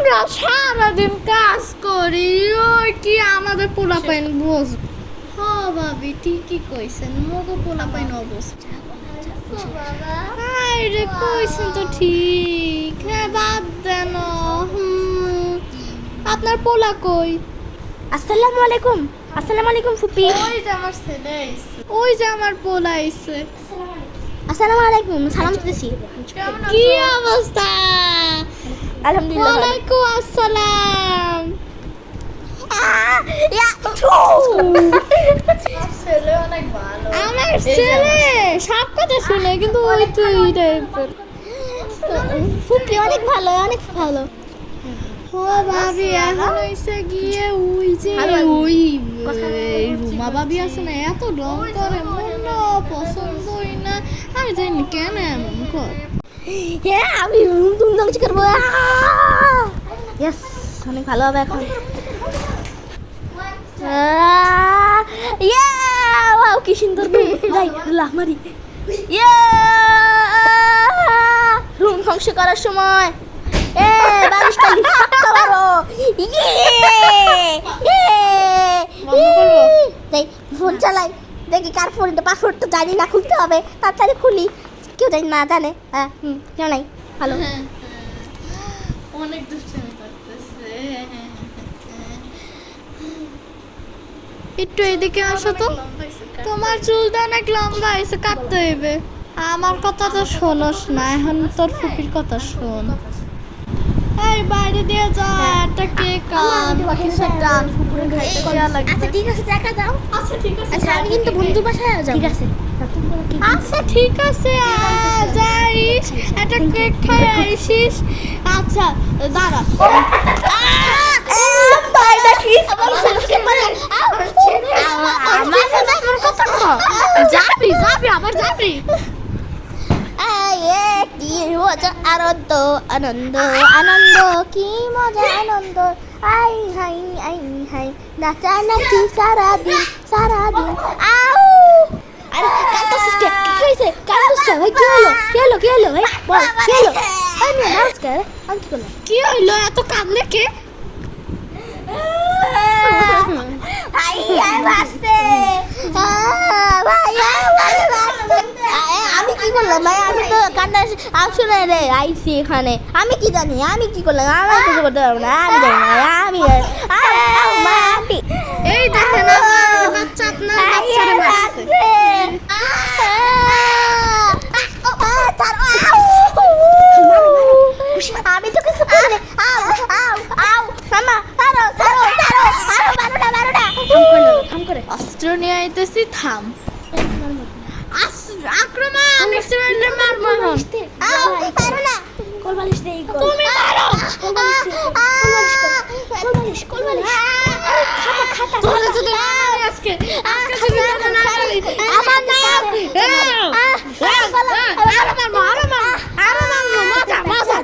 আমরা সারাদিন কাজ করি, ওই কি আমাদের পোলা পাইন বোঝ। হ ভাবি ঠিকই কইছেন, মগো পোলা পাইন অবস্থা। আরে কইছেন তো ঠিক, হ্যাঁ বাদ দেন। আপনার পোলা কই? আসসালামু আলাইকুম। আসসালামু আলাইকুম ফুপি। ওই যে আমার ছেলে আইছে, ওই যে আমার পোলা আইছে। আসসালামু আলাইকুম, সালাম দিতেছি। কি অবস্থা? আলহামদুলিল্লাহ। ওয়ালাইকুম আসসালাম। ছেলে অনেক ভালো, আমার ছেলে সব কথা শুনে, কিন্তু ওই তুই টাইপের। ফুপি অনেক ভালো, অনেক ভালো। ও ভাবি এখন হইছে গিয়ে ওই যে ওই রুমা ভাবি আছে না, এত রং করে, মন না পছন্দই না। আমি জানি কেন এমন কর। হ্যাঁ আমি রুম দাম করবো। ইয়েস, অনেক ভালো হবে এখন। ইয়া ওয়াও কি সুন্দর রুম। যাই লাভ মারি। ইয়া রুম ধ্বংস করার সময় বালিশ টালিশ পাক্কা মারো। যাই ফোন চালাই, দেখি কার ফোনটা, পাসওয়ার্ড তো জানি না, খুলতে হবে, তাড়াতাড়ি খুলি। কেউ জানি না জানে। হ্যাঁ কেউ নাই। ভালো। অনেক দুষ্টামি করতেছে। একটু এদিকে আসো তো, তোমার চুলটা অনেক লম্বা হয়েছে, কাটতে হইবে। আমার কথা তো শোনস না, এখন তোর ফুপির কথা শোন। এই বাইরে দিয়ে যা, একটা কেক আন, কিছু একটা আন, ফুপুরে খাইতে দেয়া লাগবে। আচ্ছা ঠিক আছে, টাকা দাও। আচ্ছা ঠিক আছে, আচ্ছা আমি কিন্তু বন্ধু বাসায় যাব। ঠিক আছে। আচ্ছা ঠিক আছে, যাইস, একটা কেক খাই আইসিস। আচ্ছা দাঁড়া। যাবি যাবি আবার যাবি। কি মজা আনন্দ, আনন্দ আনন্দ, কি মজা আনন্দ। আই হাই আই হাই, নাচানাচি সারাদিন সারাদিন। আউ আরে কাটাছিস কে? কি হয়েছে? কাটাছিস কে ভাই? কি হলো কি হলো কি হলো ভাই? বল কি হলো? আমি নাচ কে? আমি কি করলাম? কি হইলো, এত কাঁদলে কে? ভাই আই বাসতে ভাই আই বাসতে। আমি কি করলাম ভাই? আমি তো কান্না আসলে রে আইছি এখানে। আমি কি জানি, আমি কি করলাম? আমি কিছু করতে পারবো না, আমি জানি না। আমি এই দেখেন আপনার বাচ্চা আপনার বাচ্চারে মারছে। আমি তো কিছু করিনি। আউ আউ আউ মামা ছাড়ো ছাড়ো ছাড়ো, আরো মারো না মারো না। থাম করে অস্ত্র নিয়ে আইতেছি, থাম। আক্রমণ, এক্সিডেন্টে মারবো এখন। আউ মারো না। কোলবালিশ দেই। তুমি মারো। কোলবালিশ কোলবালিশ। খাতা খাতা। তোরা যদি না মারি আজকে যদি তোরা না মারি, আমার নাম আরো মারবো, আরো মারবো, মজা মজা।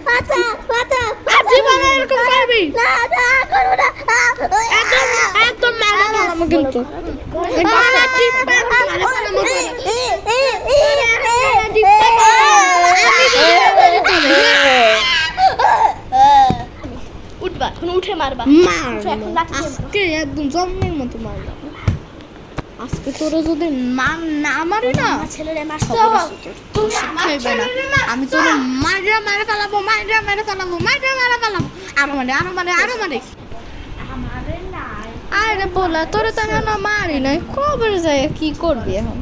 মাথা মাথা। আর জীবনে এরকম করবি না না করো না। একদম একদম মারবো কিন্তু। উঠবা, এখন উঠে মারবা। এখন আজকে একদম জন্মের মতো মারলাম। আজকে তোরা যদি না মারি না, ছেলেরে মারছো। তোর শিক্ষা হইবে না। আমি তোর মাইরা মারা ফেলাবো, মাইরা মারা ফেলাবো, মাইরা মারা ফেলাবো। আরো মানে আরো মানে আরো মানে। আরে বলা তোরে তো আমি মারি নাই, কবে যায় কি করবি এখন?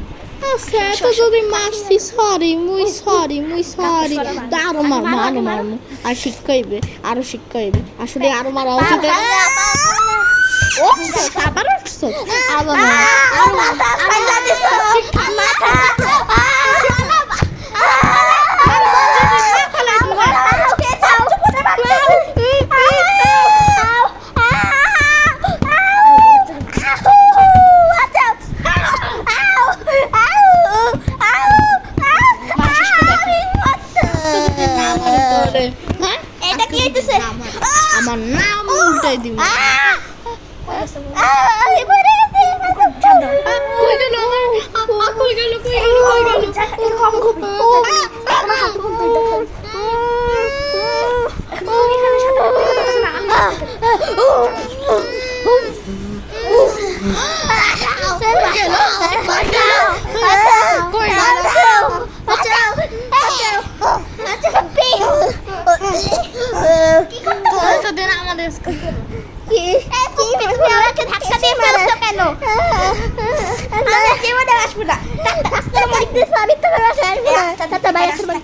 আচ্ছা এত যদি মারছি, সরি মুই সরি। আরো মারবো, আরো মারবো। আর শিক্ষা হইবে, আরো শিক্ষা হইবে। আসলে আরো মারা উচিত। আবার উঠছো, আবার আমার নাম উল্টাই দিব। কই গেল? কই পয়সা দেন আমাদের আমাকে ধাক্কা দিয়ে ফেলছো কেন? আমি জীবনে আসবো না। আমি তোমার বাসায় আসবো না।